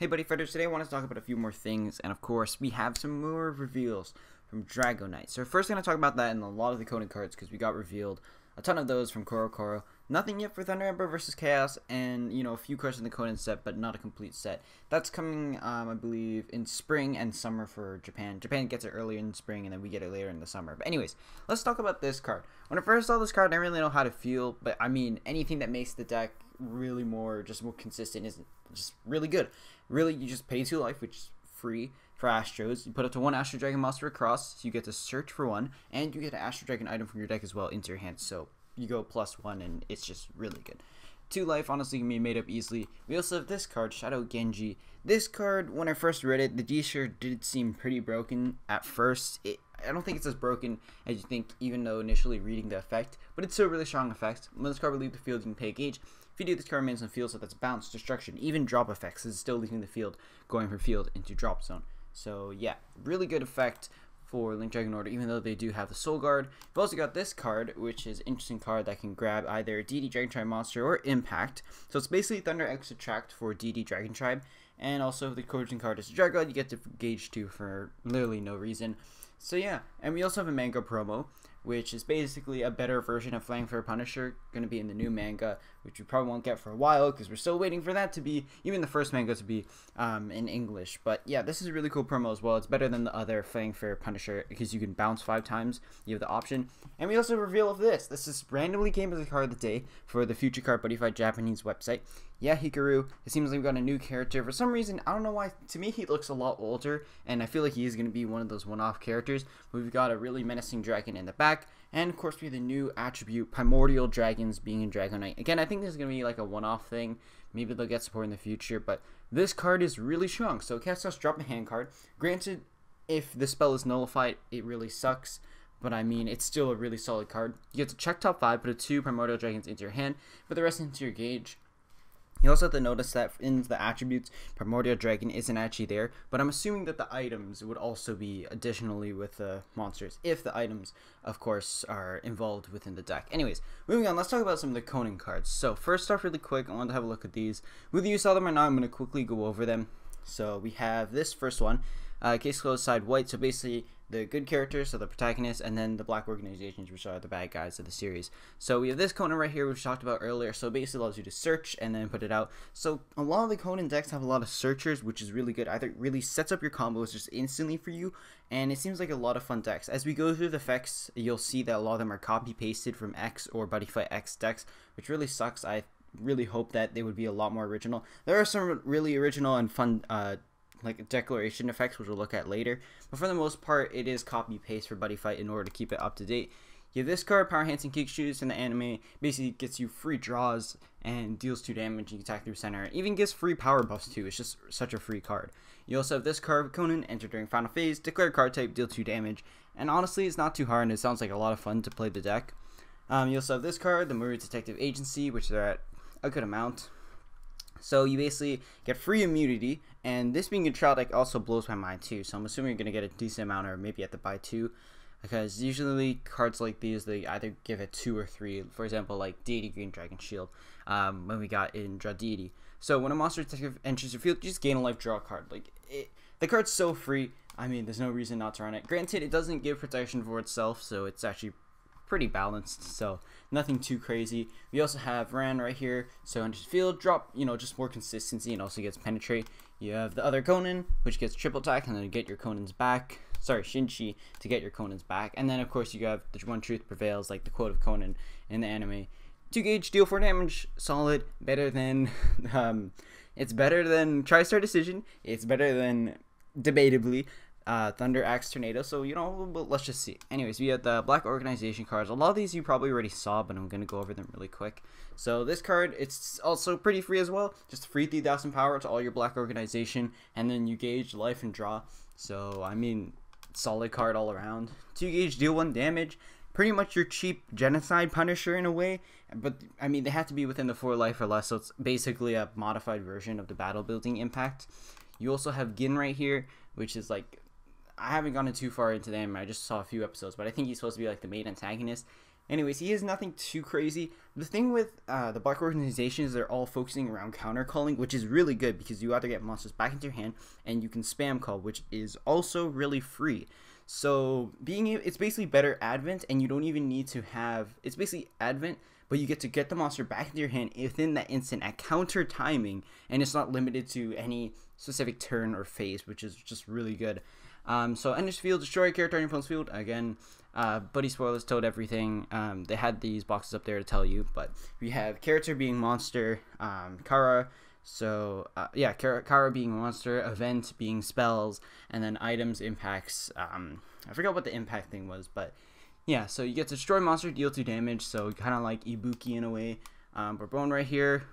Hey buddy fighters, today I want to talk about a few more things, and of course we have some more reveals from Dragoknight. So first I'm going to talk about that and a lot of the Conan cards because we got revealed a ton of those from Koro. Nothing yet for Thunder Ember versus Chaos, and a few cards in the Conan set, but not a complete set. That's coming, I believe, in spring and summer for Japan. Japan gets it earlier in spring, and then we get it later in the summer. But anyways, let's talk about this card. When I first saw this card, I didn't really know how to feel, but I mean, anything that makes the deck really more consistent is just really good. Really, you just pay 2 life, which is free for Astros. You put up to 1 Astro Dragon monster across, so you get to search for 1, and you get an Astro Dragon item from your deck as well into your hand. So you go +1, and it's just really good. 2 life honestly can be made up easily. We also have this card, Shadow Genji. This card, when I first read it, the D-shirt did seem pretty broken at first. I don't think it's as broken as you think, even though initially reading the effect, but it's still a really strong effect. When this card will leave the field, you can pay a gauge. If you do, this card remains in the field, so that's bounce, destruction, even drop effects. It's still leaving the field, going from field into drop zone. So yeah, really good effect for Link Dragon Order, even though they do have the Soul Guard. We've also got this card, which is an interesting card that can grab either DD Dragon Tribe monster or Impact. So it's basically Thunder X Attract for DD Dragon Tribe. And also the Coaching card is Dragoknight. You get to gauge 2 for literally no reason. So yeah, and we also have a manga promo, which is basically a better version of Flying Fair Punisher, going to be in the new manga, which we probably won't get for a while because we're still waiting for that to be, even the first manga to be in English. But yeah, this is a really cool promo as well. It's better than the other Flying Fair Punisher because you can bounce 5 times. You have the option. And we also reveal of this. This is randomly came as a card of the day for the Future Card Buddyfight Japanese website. Yeah, Hikaru. It seems like we've got a new character. For some reason, I don't know why, to me he looks a lot older, and I feel like he is going to be one of those one-off characters. We've got a really menacing dragon in the back, and of course we have the new attribute, primordial dragons being in Dragoknight. Again, I think this is going to be like a one-off thing. Maybe they'll get support in the future, but this card is really strong. So cast us, drop a hand card. Granted, if the spell is nullified, it really sucks. But I mean, it's still a really solid card. You get to check top 5, put 2 primordial dragons into your hand, put the rest into your gauge. You also have to notice that in the attributes, Primordial Dragon isn't actually there, but I'm assuming that the items would also be additionally with the monsters, if the items, of course, are involved within the deck. Anyways, moving on, let's talk about some of the Conan cards. So first off, really quick, I wanted to have a look at these. Whether you saw them or not, I'm going to quickly go over them. So we have this first one, case closed, side white, so basically the good characters, so the protagonists, and then the black organizations, which are the bad guys of the series. So we have this Conan right here, which we talked about earlier, so it basically allows you to search and then put it out. So a lot of the Conan decks have a lot of searchers, which is really good. Either it really sets up your combos just instantly for you, and it seems like a lot of fun decks. As we go through the effects, you'll see that a lot of them are copy-pasted from X or Buddyfight X decks, which really sucks. I really hope that they would be a lot more original. There are some really original and fun like declaration effects, which we'll look at later, but for the most part it is copy paste for Buddyfight in order to keep it up to date. You have this card, Power Enhancing Kick Shoots, in the anime. Basically gets you free draws and deals 2 damage. You can attack through center. It even gives free power buffs too. It's just such a free card. You also have this card, Conan, enter during final phase, declare card type, deal 2 damage, and honestly it's not too hard and it sounds like a lot of fun to play the deck. You also have this card, the Marine Detective Agency, which they're at a good amount. So you basically get free immunity, and this being a trial deck also blows my mind too, so I'm assuming you're going to get a decent amount, or maybe you have to buy 2, because usually cards like these, they either give it 2 or 3, for example like Deity Green Dragon Shield, when we got in Draw Deity. So when a monster detective enters your field, you just gain a life, draw a card. The card's so free, I mean there's no reason not to run it. Granted, it doesn't give protection for itself, so it's actually pretty balanced, so nothing too crazy. We also have Ran right here, so enters field, drop, just more consistency, and also gets penetrate. You have the other Conan, which gets triple attack, and then get your Conan's back. Sorry, Shinchi, to get your Conan's back. And then of course you have the one truth prevails, like the quote of Conan in the anime. 2 gauge, deal 4 damage, solid, better than it's better than TriStar Decision, it's better than debatably Thunder Axe Tornado, so let's just see. Anyways, we have the black organization cards. A lot of these you probably already saw, but I'm gonna go over them really quick. So this card, it's also pretty free as well, just free 3,000 power to all your black organization, and then you gauge life and draw. So I mean, solid card all around. 2 gauge, deal 1 damage, pretty much your cheap genocide Punisher in a way, but I mean they have to be within the 4 life or less, so it's basically a modified version of the battle building impact. You also have Gin right here, which is like, I haven't gone too far into them, I just saw a few episodes, but I think he's supposed to be like the main antagonist. Anyways, he is nothing too crazy. The thing with the Black Organization is they're all focusing around counter calling, which is really good because you either get monsters back into your hand and you can spam call, which is also really free. So it's basically better Advent, and you don't even need to have, it's basically Advent, but you get the monster back into your hand within that instant at counter timing, and it's not limited to any specific turn or phase, which is just really good. So enters field, destroy a character on your opponent's field. Again, Buddy spoilers told everything. They had these boxes up there to tell you, but we have character being monster, Kara. So yeah, Kara being monster, event being spells, and then items impacts. I forgot what the impact thing was, but yeah. So you get to destroy monster, deal 2 damage. So kind of like Ibuki in a way. Barbone right here.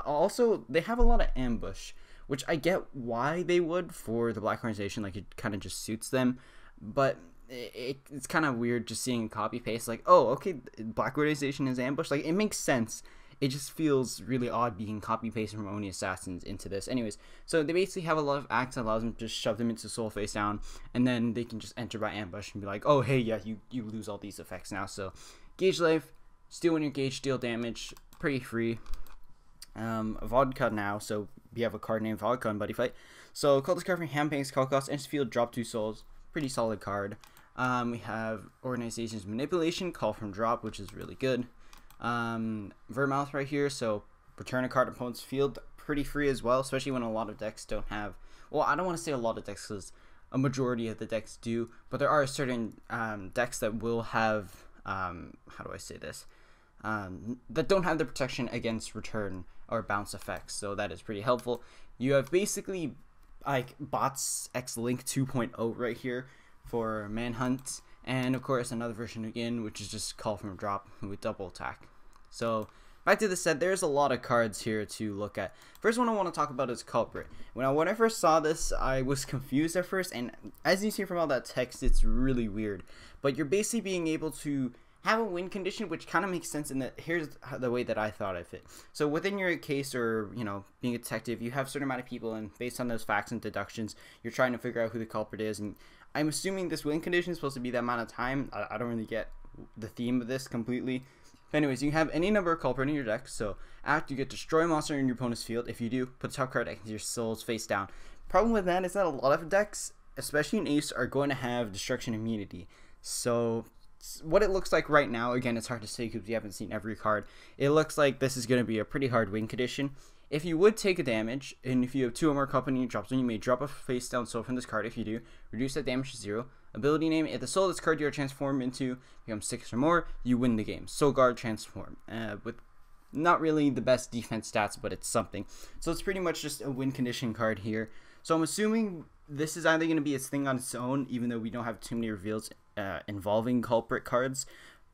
Also, they have a lot of ambush, which I get why they would for the Black Organization. Like it kind of just suits them, but it's kind of weird just seeing copy paste. Like, oh, okay, Black Organization is ambush. Like it makes sense. It just feels really odd being copy pasted from Oni Assassins into this. Anyways, so they basically have a lot of acts that allows them to just shove them into soul face down, and then they can just enter by ambush and be like, oh hey, yeah, you lose all these effects now. So gauge life, steal when you're gauge, deal damage, pretty free. Vodka now, so we have a card named Vodka in Buddyfight. So call this card from hand banks, call cost, enters field, drop 2 souls. Pretty solid card. We have Organization's Manipulation, call from drop, which is really good. Vermouth right here, so return a card to opponent's field, pretty free as well, especially when a lot of decks don't have, well, I don't want to say a lot of decks because a majority of the decks do, but there are certain decks that will have, how do I say this, that don't have the protection against return or bounce effects, so that is pretty helpful. You have basically like Bots X Link 2.0 right here for Manhunt, and of course another version again, which is just call from drop with double attack. So back to the set, there's a lot of cards here to look at. First one I want to talk about is Culprit. When I first saw this, I was confused at first, and as you see from all that text, it's really weird. But you're basically being able to have a win condition, which kind of makes sense in that here's the way that I thought of it. So within your case, or being a detective, you have a certain amount of people, and based on those facts and deductions, you're trying to figure out who the culprit is. And I'm assuming this win condition is supposed to be that amount of time. I don't really get the theme of this completely. But anyways, you have any number of culprit in your deck. So after you get destroy a monster in your opponent's field. If you do, put the top card into your soul's face down. Problem with that is that a lot of decks, especially in Ace, are going to have destruction immunity. So what it looks like right now, again, it's hard to say because we haven't seen every card. It looks like this is going to be a pretty hard win condition. If you would take a damage, and if you have 2 or more culprit in your drop zone, you may drop a face down soul from this card. If you do, reduce that damage to 0. Ability name, if the soul of this card you are transformed into becomes 6 or more, you win the game. Soul Guard transform, with not really the best defense stats, but it's something. So it's pretty much just a win condition card here. So I'm assuming this is either going to be its thing on its own, even though we don't have too many reveals involving culprit cards.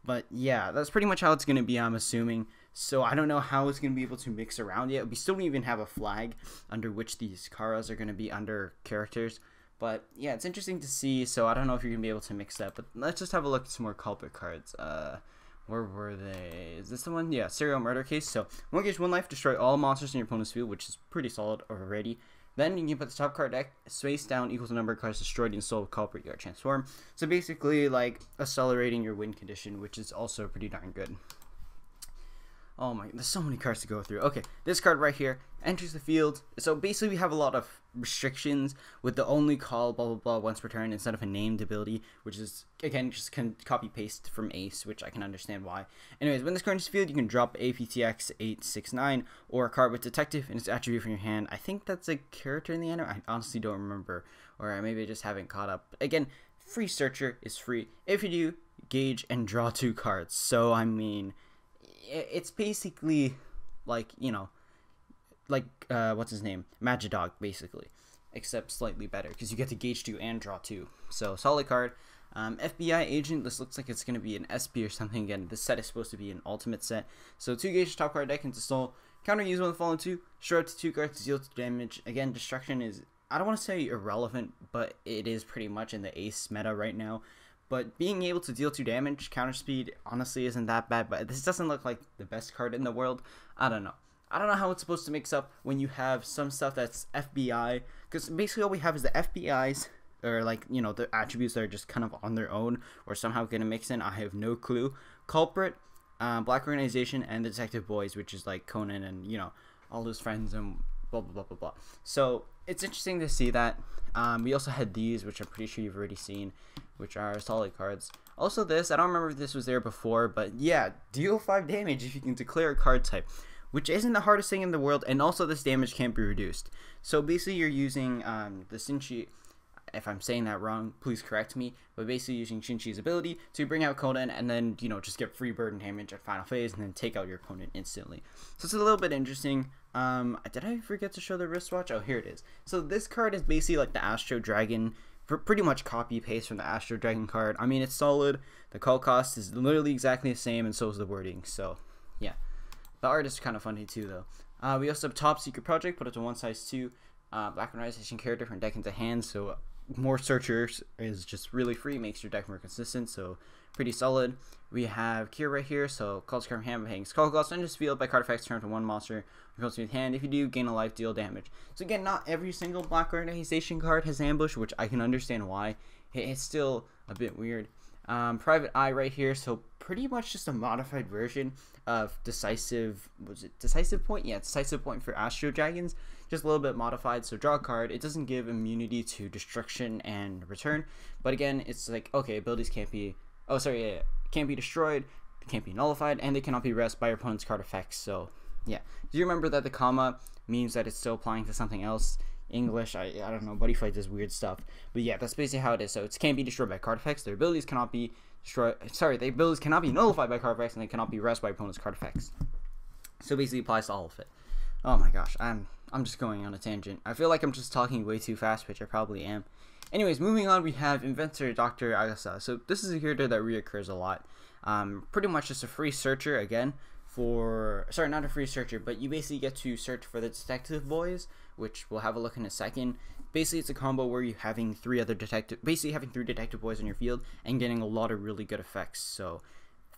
But yeah, that's pretty much how it's going to be, I'm assuming. So I don't know how it's going to be able to mix around yet. We still don't even have a flag under which these Karas are going to be under characters. But yeah, it's interesting to see. So I don't know if you're going to be able to mix that. But let's just have a look at some more culprit cards. Where were they? Is this the one? Yeah, serial murder case. So 1 gauge, 1 life, destroy all monsters in your opponent's field, which is pretty solid already. Then you can put the top card deck space down equals the number of cards destroyed in soul of culprit you are transform. So basically like accelerating your win condition, which is also pretty darn good. Oh my, there's so many cards to go through. Okay, this card right here enters the field. So basically we have a lot of restrictions with the only call blah blah blah once per turn instead of a named ability, which is again just copy paste from Ace, which I can understand why. Anyways, when this card enters the field, you can drop APTX 869 or a card with detective and its attribute from your hand. I think that's a character in the end. I honestly don't remember, or maybe I just haven't caught up. Again, free searcher is free. If you do, gauge and draw 2 cards. So I mean, it's basically like, what's his name, Magidog basically, except slightly better because you get to gauge 2 and draw 2. So solid card. FBI agent, this looks like it's going to be an SP or something. Again, this set is supposed to be an ultimate set. So 2 gauge top card deck into soul, counter use 1 of the following 2, show up to 2 cards to deal 2 damage. Again, destruction is, I don't want to say irrelevant, but it is pretty much in the Ace meta right now. But being able to deal 2 damage, counter speed, honestly isn't that bad. But this doesn't look like the best card in the world. I don't know. I don't know how it's supposed to mix up when you have some stuff that's FBI. Because basically all we have is the FBIs, or the attributes that are just kind of on their own, or somehow going to mix in. I have no clue. Culprit, Black Organization, and the Detective Boys, which is like Conan and, you know, all his friends and blah blah blah blah blah. So it's interesting to see that. We also had these, which I'm pretty sure you've already seen, which are solid cards. Also this, I don't remember if this was there before, but yeah, deal 5 damage if you can declare a card type, which isn't the hardest thing in the world, and also this damage can't be reduced. So basically you're using the Shinchi, if I'm saying that wrong, please correct me, but basically using Shinshi's ability to bring out Conan and then, you know, just get free burden damage at final phase and then take out your opponent instantly. So it's a little bit interesting. Did I forget to show the wristwatch? Oh, here it is. So this card is basically like the Astro Dragon, pretty much copy paste from the Astro Dragon card. I mean, it's solid. The call cost is literally exactly the same, and so is the wording. So yeah, the art is kind of funny too, though. We also have Top Secret Project, put it to 1 size 2. Black Organization character from deck into hand, so more searchers is just really free, makes your deck more consistent, so pretty solid. We have Kira right here, so calls card from hand by hanging Skull Cost, and just field by card effects turn to 1 monster. Goes with hand. If you do, gain a life, deal damage. So again, not every single Black Organization card has ambush, which I can understand why. It's still a bit weird. Private Eye right here, so pretty much just a modified version of Decisive, was it Decisive Point? Yeah, Decisive Point for Astro Dragons, just a little bit modified. So draw a card. It doesn't give immunity to destruction and return, but again, it's like, okay, abilities can't be, can't be destroyed, can't be nullified, and they cannot be rest by your opponent's card effects. So yeah, do you remember that the comma means that it's still applying to something else? English, I don't know, Buddyfight does weird stuff, but yeah, that's basically how it is. So it can't be destroyed by card effects, their abilities cannot be destroyed, their abilities cannot be nullified by card effects, and they cannot be rest by opponent's card effects. So basically applies to all of it. Oh my gosh, I'm just going on a tangent. I feel like I'm just talking way too fast, which I probably am. Anyways, moving on, we have Inventor Dr. Agasa. So this is a character that reoccurs a lot. Pretty much just a free searcher again. Not a free searcher, but you basically get to search for the Detective Boys, which we'll have a look in a second. Basically, it's a combo where you're having 3 Detective Boys on your field and getting a lot of really good effects. So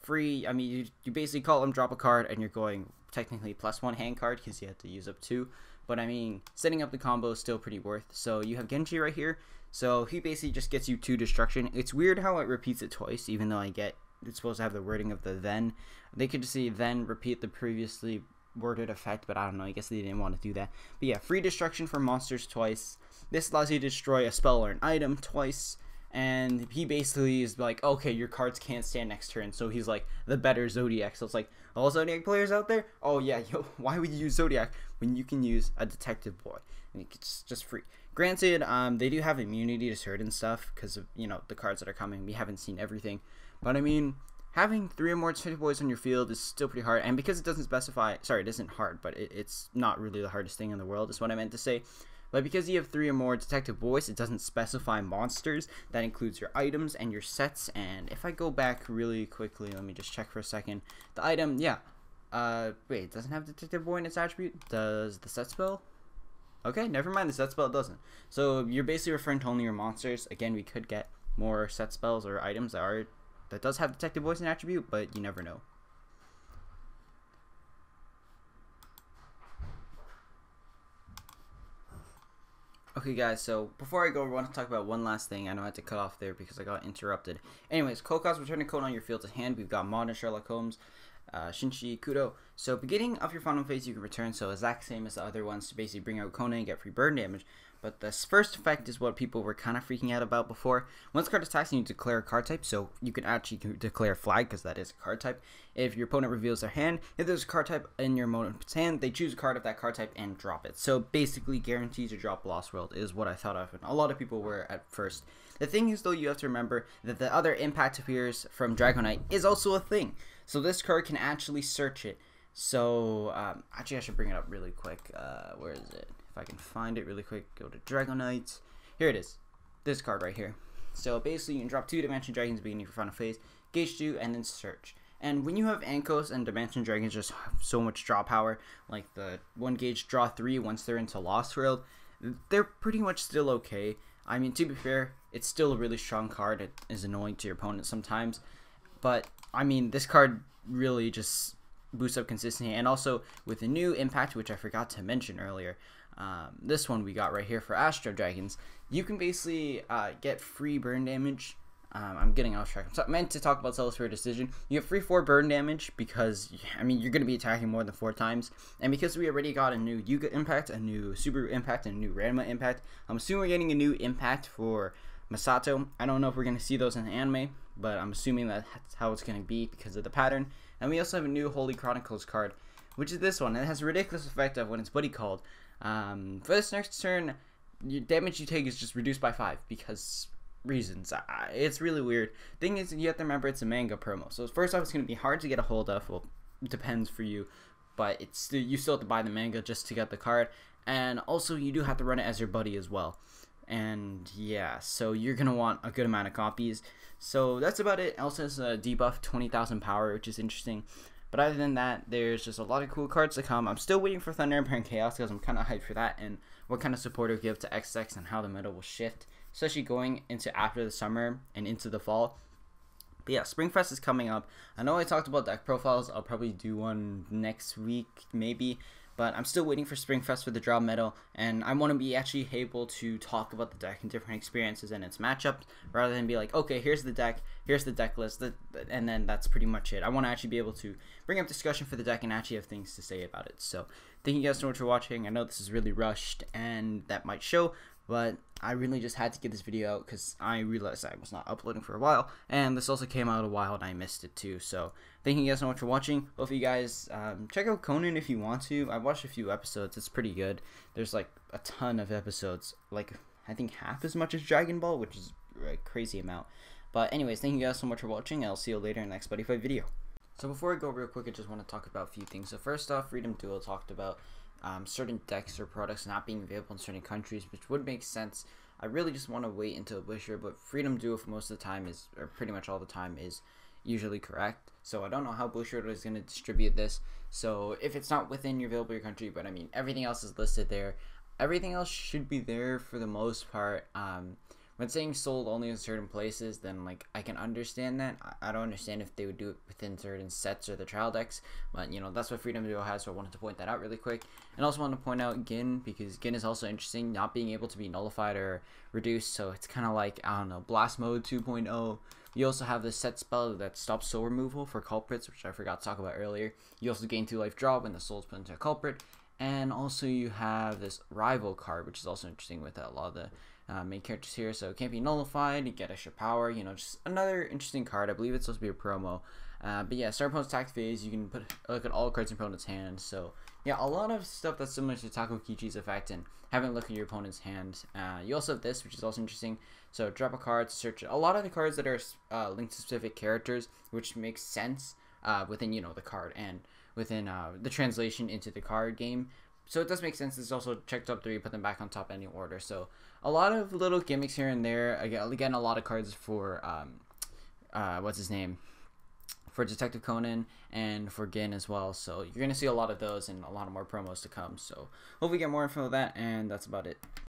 free, I mean, you basically call them, drop a card, and you're going technically +1 hand card because you have to use up 2. But I mean, setting up the combo is still pretty worth. So you have Genji right here. So he basically just gets you 2 destruction. It's weird how it repeats it twice, even though it's supposed to have the wording of the then. They could just say then repeat the previously worded effect, but I don't know, I guess they didn't want to do that. But yeah, free destruction for monsters twice. This allows you to destroy a spell or an item twice, and he basically is like, okay, your cards can't stand next turn, so he's like the better Zodiac. So it's like, all Zodiac players out there, oh yeah, yo, why would you use Zodiac when you can use a Detective Boy? And it's just free. Granted, they do have immunity to certain stuff because of, you know, the cards that are coming. We haven't seen everything, but I mean, having 3 or more Detective Boys on your field is still pretty hard, and because it doesn't specify, it isn't hard, but it's not really the hardest thing in the world, is what I meant to say. But because you have 3 or more Detective Boys, it doesn't specify monsters. That includes your items and your sets, and if I go back really quickly, let me just check for a second. The item, yeah, wait, it doesn't have Detective Boy in its attribute? Does the set spell? Okay, never mind, the set spell doesn't. So you're basically referring to only your monsters. Again, we could get more set spells or items that does have Detective Voice and attribute, but you never know. Okay guys, so before I go, I want to talk about one last thing. I know I had to cut off there because I got interrupted. Anyways, Koka's returning Conan on your field to hand. We've got Modern Sherlock Holmes, Shinshi, Kudo. So beginning of your final phase you can return, so exact same as the other ones, to basically bring out Conan and get free burn damage. But this first effect is what people were kind of freaking out about before. Once card attacks, you declare a card type, so you can actually declare flag because that is a card type. If your opponent reveals their hand, if there's a card type in your opponent's hand, they choose a card of that card type and drop it. So basically guarantees to drop Lost World is what I thought of, and a lot of people were at first. The thing is though, you have to remember that the other impact appears from Dragoknight is also a thing. So this card can actually search it. So actually I should bring it up really quick. Where is it? If I can find it really quick, go to Dragoknight. Here it is. This card right here. So basically you can drop 2 Dimension Dragons beginning of your final phase, gauge 2, and then search. And when you have Ankos and Dimension Dragons just have so much draw power, like the 1 gauge draw 3 once they're into Lost World, they're pretty much still okay. I mean, to be fair, it's still a really strong card. It is annoying to your opponent sometimes. But, I mean, this card really just boosts up consistency. And also, with the new impact, which I forgot to mention earlier, this one we got right here for Astro Dragons, you can basically get free burn damage I'm getting off track. I meant to talk about Zealous for a decision. You have free 4 burn damage because, I mean, you're going to be attacking more than 4 times. And because we already got a new Yuga impact, a new Super impact, and a new Ranma impact, I'm assuming we're getting a new impact for Masato. I don't know if we're going to see those in the anime, but I'm assuming that's how it's going to be because of the pattern. And we also have a new Holy Chronicles card, which is this one. It has a ridiculous effect of when it's buddy called. For this next turn, your damage you take is just reduced by 5 because reasons. It's really weird. Thing is, you have to remember it's a manga promo. So first off, it's going to be hard to get a hold of. Well, it depends for you, but you still have to buy the manga just to get the card. And also, you do have to run it as your buddy as well. And yeah, so you're going to want a good amount of copies. So that's about it. It also has a debuff 20,000 power, which is interesting. But other than that, there's just a lot of cool cards to come. I'm still waiting for Thunder Emperor and Chaos because I'm kind of hyped for that and what kind of support it'll give to XX and how the meta will shift, especially going into after the summer and into the fall. But yeah, Springfest is coming up. I know I talked about deck profiles. I'll probably do one next week, maybe. But I'm still waiting for Springfest for the draw medal, and I want to be actually able to talk about the deck and different experiences and its matchups, rather than be like, okay, here's the deck list, and then that's pretty much it. I want to actually be able to bring up discussion for the deck and actually have things to say about it. So thank you guys so much for watching. I know this is really rushed, and that might show, but I really just had to get this video out because I realized I was not uploading for a while, and this also came out a while and I missed it too. So thank you guys so much for watching. Hope you guys check out Conan if you want to. I watched a few episodes. It's pretty good. There's like a ton of episodes, like I think half as much as Dragon Ball, which is a crazy amount. But anyways, thank you guys so much for watching. I'll see you later in the next Buddyfight video. So before I go real quick, I just want to talk about a few things. So first off, Freedom Duo talked about certain decks or products not being available in certain countries, which would make sense. I really just want to wait until Busher, but Freedom Duo for most of the time is, or pretty much all the time, is usually correct. So I don't know how Busher is going to distribute this. So if it's not within your available country, but I mean everything else is listed there. Everything else should be there for the most part. When saying sold only in certain places, then like I can understand that. I don't understand if they would do it within certain sets or the trial decks, but you know, that's what Freedom Duo has, so I wanted to point that out really quick. And also want to point out Gin, because Gin is also interesting, not being able to be nullified or reduced, so it's kind of like, I don't know, Blast Mode 2.0. You also have this set spell that stops soul removal for culprits, which I forgot to talk about earlier. You also gain 2 life draw when the soul is put into a culprit. And also you have this rival card, which is also interesting with a lot of the main characters here. So it can't be nullified, you get extra power, you know, just another interesting card. I believe it's supposed to be a promo. But yeah, start opponent's attack phase, you can look at all cards in opponent's hand. So yeah, a lot of stuff that's similar to Takokichi's effect and having a look at your opponent's hand. You also have this, which is also interesting. So drop a card to search a lot of the cards that are linked to specific characters, which makes sense within, you know, the card and within the translation into the card game. So it does make sense. It's also checked up 3, put them back on top any order. So a lot of little gimmicks here and there. Again, a lot of cards for what's his name, for Detective Conan and for Gin as well. So you're gonna see a lot of those and a lot of more promos to come. So hope we get more info of that, and that's about it.